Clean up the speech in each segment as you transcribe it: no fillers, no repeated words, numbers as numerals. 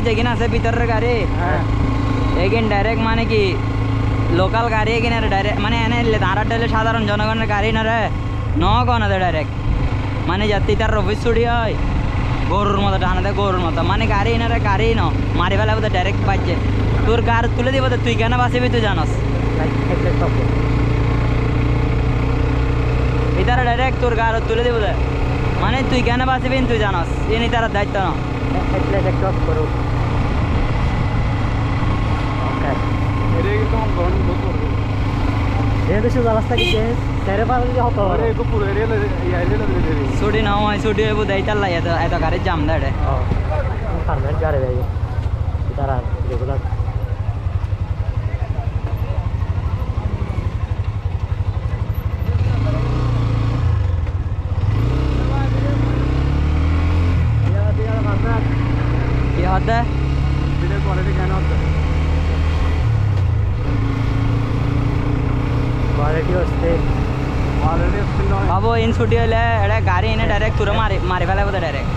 গাড়ি যেখানে আছে ভিতরের গাড়ি এগিন ডাইরেক্ট মানে কি লোকাল গাড়ি এগিনে ডাইরেক্ট মানে এনে দাঁড়ার ডাইলে সাধারণ জনগণের গাড়ি না রে নগণ ডাইরেক্ট মানে যাত্রী তার রফিস ছুটি হয় গরুর মতো টানাতে গরুর মতো মানে গাড়ি না রে গাড়ি ন মারি ফেলা বোধ ডাইরেক্ট বাজছে তোর গাড়ি তুলে দিব তুই কেন বাঁচিবি তুই জানস ইতারা ডাইরেক্ট তোর গাড়ি তুলে দিব মানে তুই কেন বাঁচিবি তুই জানস ইনি তার দায়িত্ব না ছুটি না হয় ছুটি হইব দেয় তার লাই এত গাড়ির জাম দেয় রেগুলার কি হতে বাবু ইন ছুটি হলে এটা গাড়ি এনে ডাইরেক্ট তুলে মারি ফেলে বোধ ডাইরেক্ট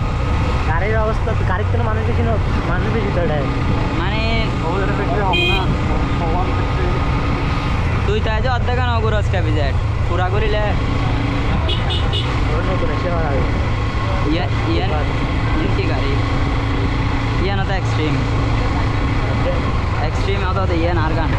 গাড়ির অবস্থা গাড়ির তো মানুষ বেশি মানুষ বেশি মানে তুই তাই যে অর্ধেক নগরস ক্যাবি যায় পুরা করিলে কি গাড়ি ইয়ে না তো এক্সট্রিম অত ইয়ে না আর গান